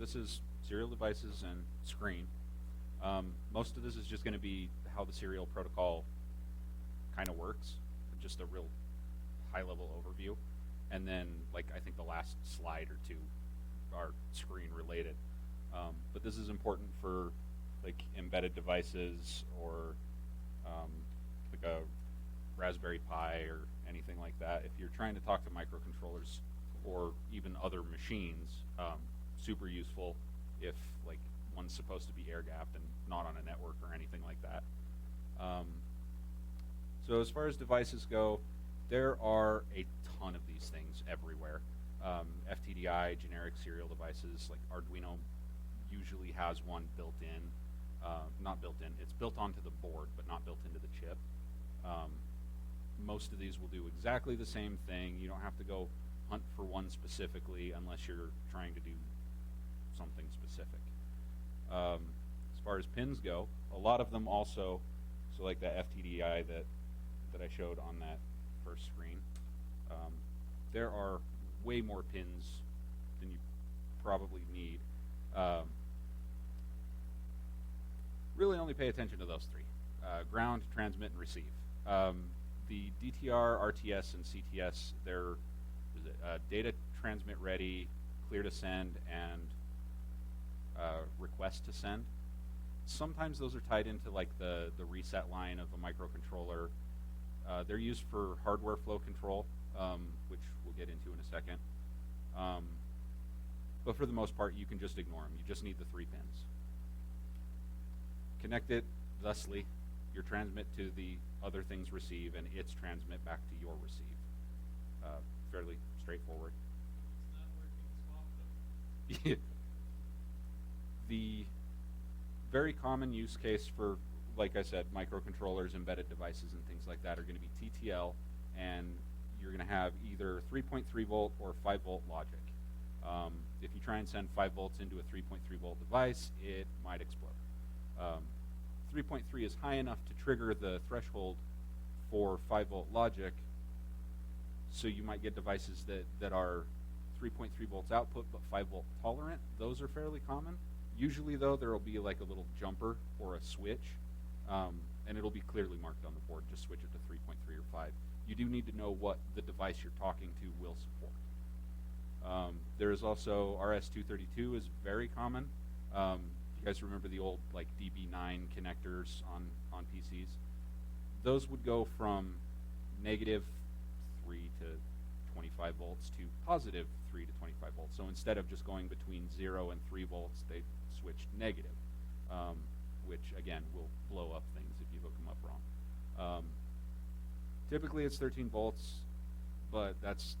this is serial devices and screen. Most of this is just going to be how the serial protocol kind of works, just a real high-level overview. And then, like, I think the last slide or two are screen related. But this is important for like embedded devices or like a Raspberry Pi or anything like that. If you're trying to talk to microcontrollers or even other machines, super useful if like one's supposed to be air-gapped and not on a network or anything like that. So as far as devices go, there are a ton of these things everywhere. FTDI, generic serial devices, like Arduino usually has one built in. Not built in, it's built onto the board, but not built into the chip. Most of these will do exactly the same thing. You don't have to go hunt for one specifically unless you're trying to do something specific. As far as pins go, a lot of them also, so like that FTDI that I showed on that first screen, there are way more pins than you probably need. Really only pay attention to those three: ground, transmit, and receive. The DTR, RTS, and CTS, they're data transmit ready, clear to send, and request to send. Sometimes those are tied into like the reset line of a microcontroller. They're used for hardware flow control, which we'll get into in a second. But for the most part, you can just ignore them. You just need the 3 pins. Connect it, thusly, your transmit to the other thing's receive, and its transmit back to your receive. Fairly straightforward. It's not working, swap them. The very common use case for, like I said, microcontrollers, embedded devices, and things like that are going to be TTL, and you're going to have either 3.3 volt or 5 volt logic. If you try and send 5 volts into a 3.3 volt device, it might explode. 3.3 is high enough to trigger the threshold for 5 volt logic, so you might get devices that are 3.3 volts output but 5 volt tolerant. Those are fairly common. Usually though, there will be like a little jumper or a switch, and it'll be clearly marked on the board. Just switch it to 3.3 or 5. You do need to know what the device you're talking to will support. There is also RS-232 is very common. You guys remember the old like DB9 connectors on PCs? Those would go from negative 3 to 25 volts to positive 3 to 25 volts. So instead of just going between 0 and 3 volts, they switched negative, which again will blow up things if you hook them up wrong. Typically it's 13 volts, but that's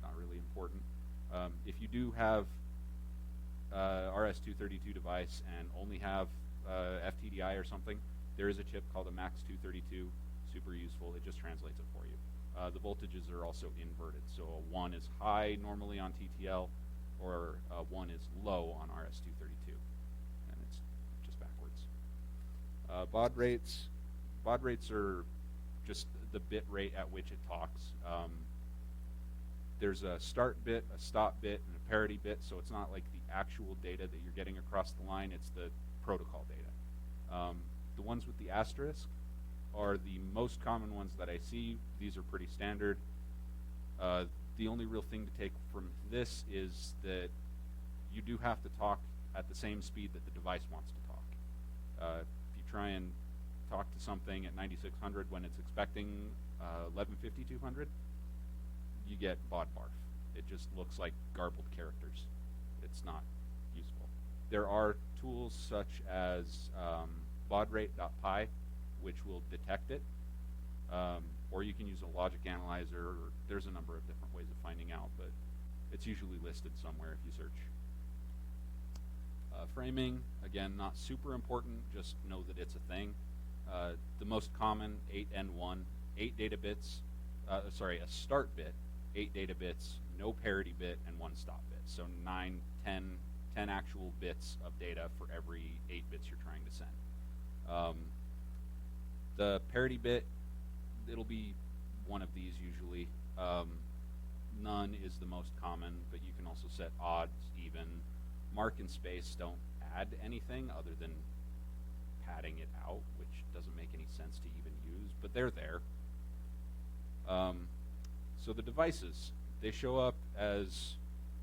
not really important. If you do have RS-232 device and only have FTDI or something, there is a chip called a MAX232, super useful. It just translates it for you. The voltages are also inverted, so a 1 is high normally on TTL, or a 1 is low on RS-232, and it's just backwards. Baud rates. Baud rates are just the bit rate at which it talks. There's a start bit, a stop bit, and a parity bit, so it's not like the actual data that you're getting across the line, it's the protocol data. The ones with the asterisk are the most common ones that I see. These are pretty standard. The only real thing to take from this is that you do have to talk at the same speed that the device wants to talk. If you try and talk to something at 9600 when it's expecting 115200, you get baud barf. It just looks like garbled characters. It's not useful. There are tools such as baudrate.py, which will detect it, or you can use a logic analyzer. Or there's a number of different ways of finding out, but it's usually listed somewhere if you search. Framing, again, not super important, just know that it's a thing. The most common, 8N1, 8 data bits, a start bit, 8 data bits, no parity bit, and 1 stop bit. So 9, 10 actual bits of data for every 8 bits you're trying to send. The parity bit, it'll be one of these usually. None is the most common, but you can also set odds, even, mark and space don't add anything other than padding it out, which doesn't make any sense to even use, but they're there. So the devices, they show up as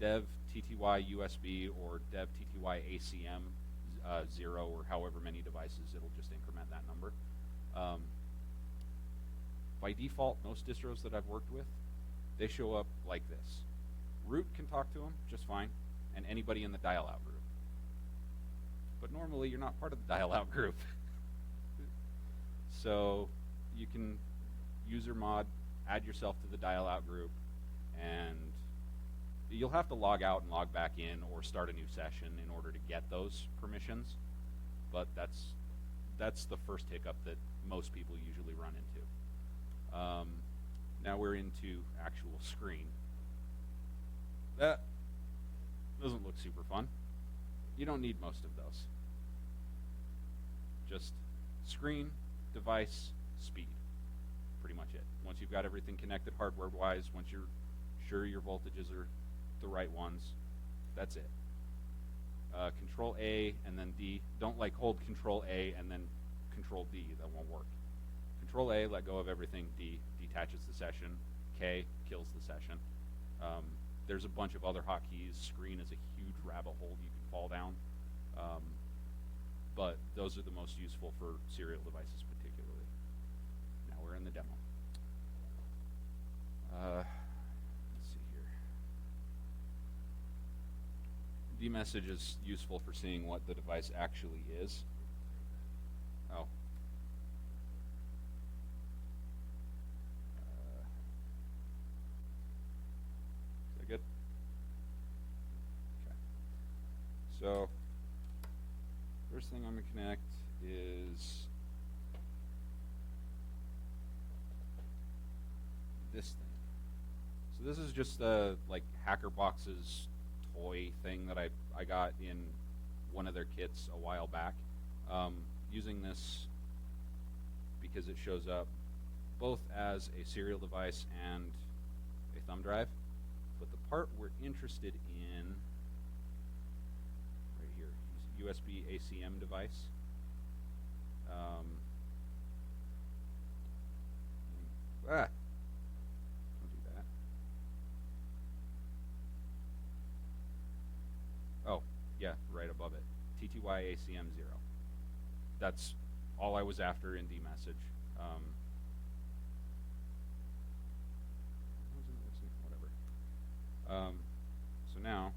dev TTY USB or dev TTY ACM 0, or however many devices, it'll just increment that number. By default, most distros that I've worked with, they show up like this. Root can talk to them just fine, and anybody in the dial-out group. But normally, you're not part of the dial-out group. So you can user mod, add yourself to the dial-out group, and you'll have to log out and log back in or start a new session in order to get those permissions. But that's the first hiccup that most people usually run into. Now we're into actual screen. That doesn't look super fun. You don't need most of those. Just screen, device, speed. Pretty much it. Once you've got everything connected hardware-wise, once you're sure your voltages are the right ones, that's it. Control A and then D. Don't hold Control A and then Control D. That won't work. Control A, let go of everything. D, detaches the session. K, kills the session. There's a bunch of other hotkeys. Screen is a huge rabbit hole you can fall down. But those are the most useful for serial devices particularly. Now we're in the demo. Let's see here. dmessage is useful for seeing what the device actually is. Oh. Is that good? Okay. So, first thing I'm going to connect is this thing. So this is just the HackerBox's toy thing that I got in one of their kits a while back. Using this because it shows up both as a serial device and a thumb drive. But the part we're interested in right here is USB ACM device. Don't do that. Oh, yeah, right above it. TTY ACM 0. That's all I was after in dmessage. Whatever. So now,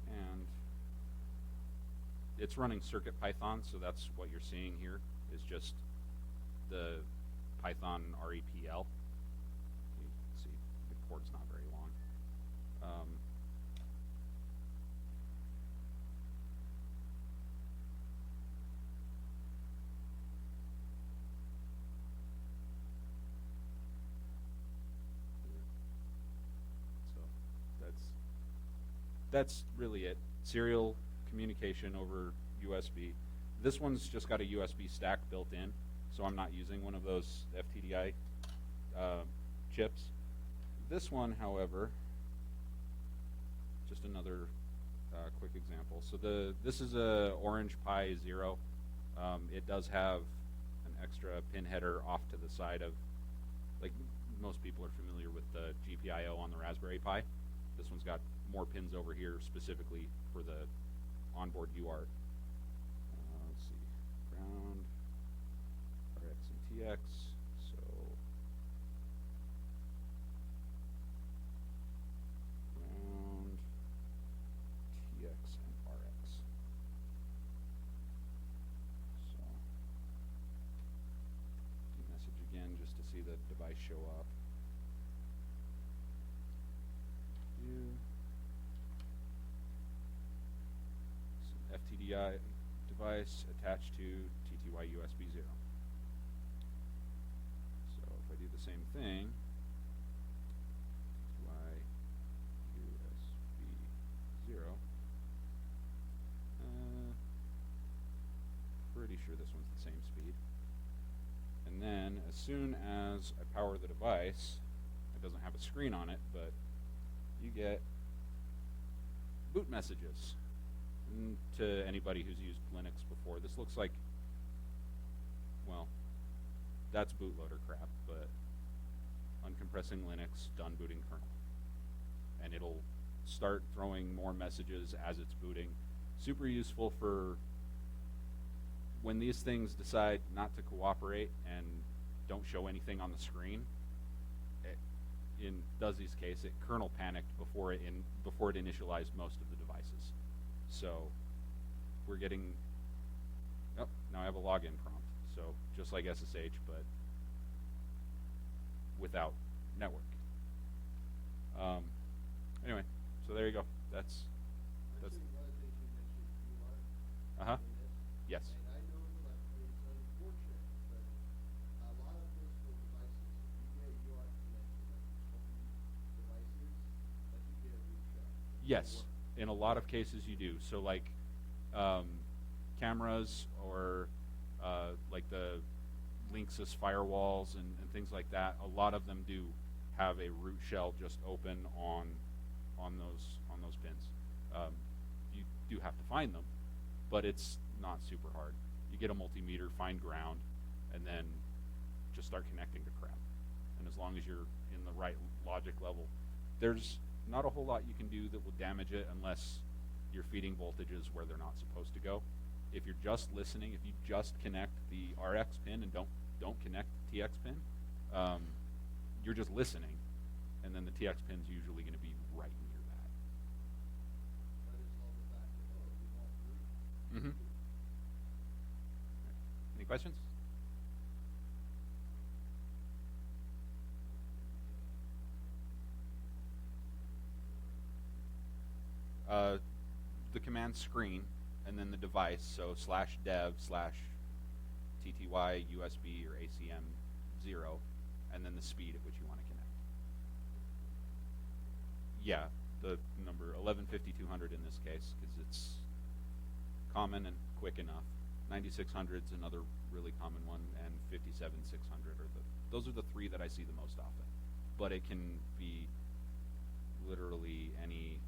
and it's running CircuitPython, so that's what you're seeing here is just the Python REPL. You can see the port's not very long. So that's really it. Serial communication over USB. This one's just got a USB stack built in, so I'm not using one of those FTDI chips. This one, however, just another quick example. So this is a Orange Pi 0. It does have an extra pin header off to the side of, most people are familiar with the GPIO on the Raspberry Pi. This one's got more pins over here specifically for the onboard UART. Let's see, ground, RX and TX. So ground, TX and RX. So message again just to see the device show up. FTDI device attached to TTY USB 0. So if I do the same thing, TTY USB 0, pretty sure this one's the same speed. And then as soon as I power the device, it doesn't have a screen on it, but you get boot messages. And to anybody who's used Linux before, this looks like, well, that's bootloader crap, but uncompressing Linux, done booting kernel. And it'll start throwing more messages as it's booting. Super useful for when these things decide not to cooperate and don't show anything on the screen. In Duzzy's case, it kernel panicked before it initialized most of the devices. So we're getting, oh, now I have a login prompt. So just like SSH, but without network. Anyway, so there you go. That's. Actually, one of the things you mentioned, Uh-huh. in this, Yes. and I know that it's unfortunate, but a lot of physical devices, you get a UART connection, like home devices, that you get a root shell. Yes, in a lot of cases you do. So like cameras or like the Linksys firewalls and things like that, a lot of them do have a root shell just open on those pins. You do have to find them, but it's not super hard. You get a multimeter, find ground, and then just start connecting to crap. And as long as you're in the right logic level, there's not a whole lot you can do that will damage it unless you're feeding voltages where they're not supposed to go. If you're just listening, if you just connect the RX pin and don't connect the TX pin, you're just listening, and then the TX pin's usually going to be right near that. That is all the fact that, oh, we want root. Mm-hmm. Any questions? The command screen, and then the device, so /dev/tty USB or ACM 0, and then the speed at which you want to connect. Yeah, the number 115200 in this case, because it's common and quick enough. 9600 is another really common one, and 57600 those are the three that I see the most often. But it can be literally any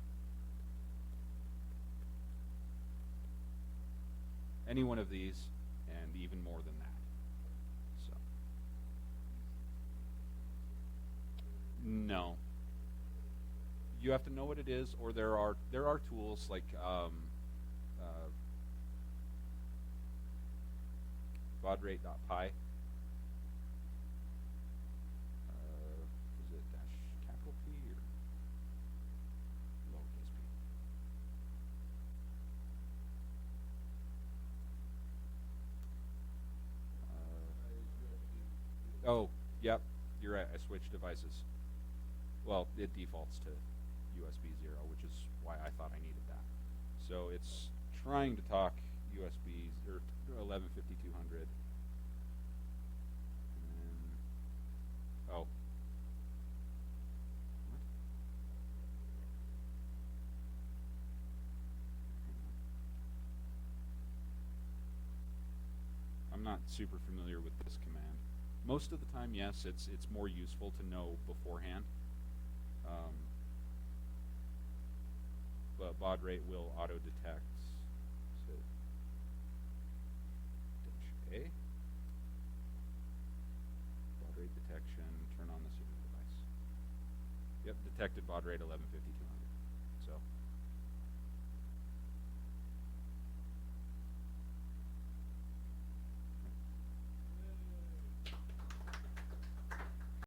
one of these, and even more than that. So no, you have to know what it is, or there are tools like baudrate.py. Is it dash capital P or lowercase p? Oh, yep, you're right. I switched devices. Well, it defaults to USB 0, which is why I thought I needed that. So it's trying to talk USB or 115200. And then, oh. What? I'm not super familiar with this command. Most of the time, yes, it's more useful to know beforehand. But baud rate will auto detect. So dash A. Baud rate detection. Turn on the serial device. Yep, detected baud rate 115200. So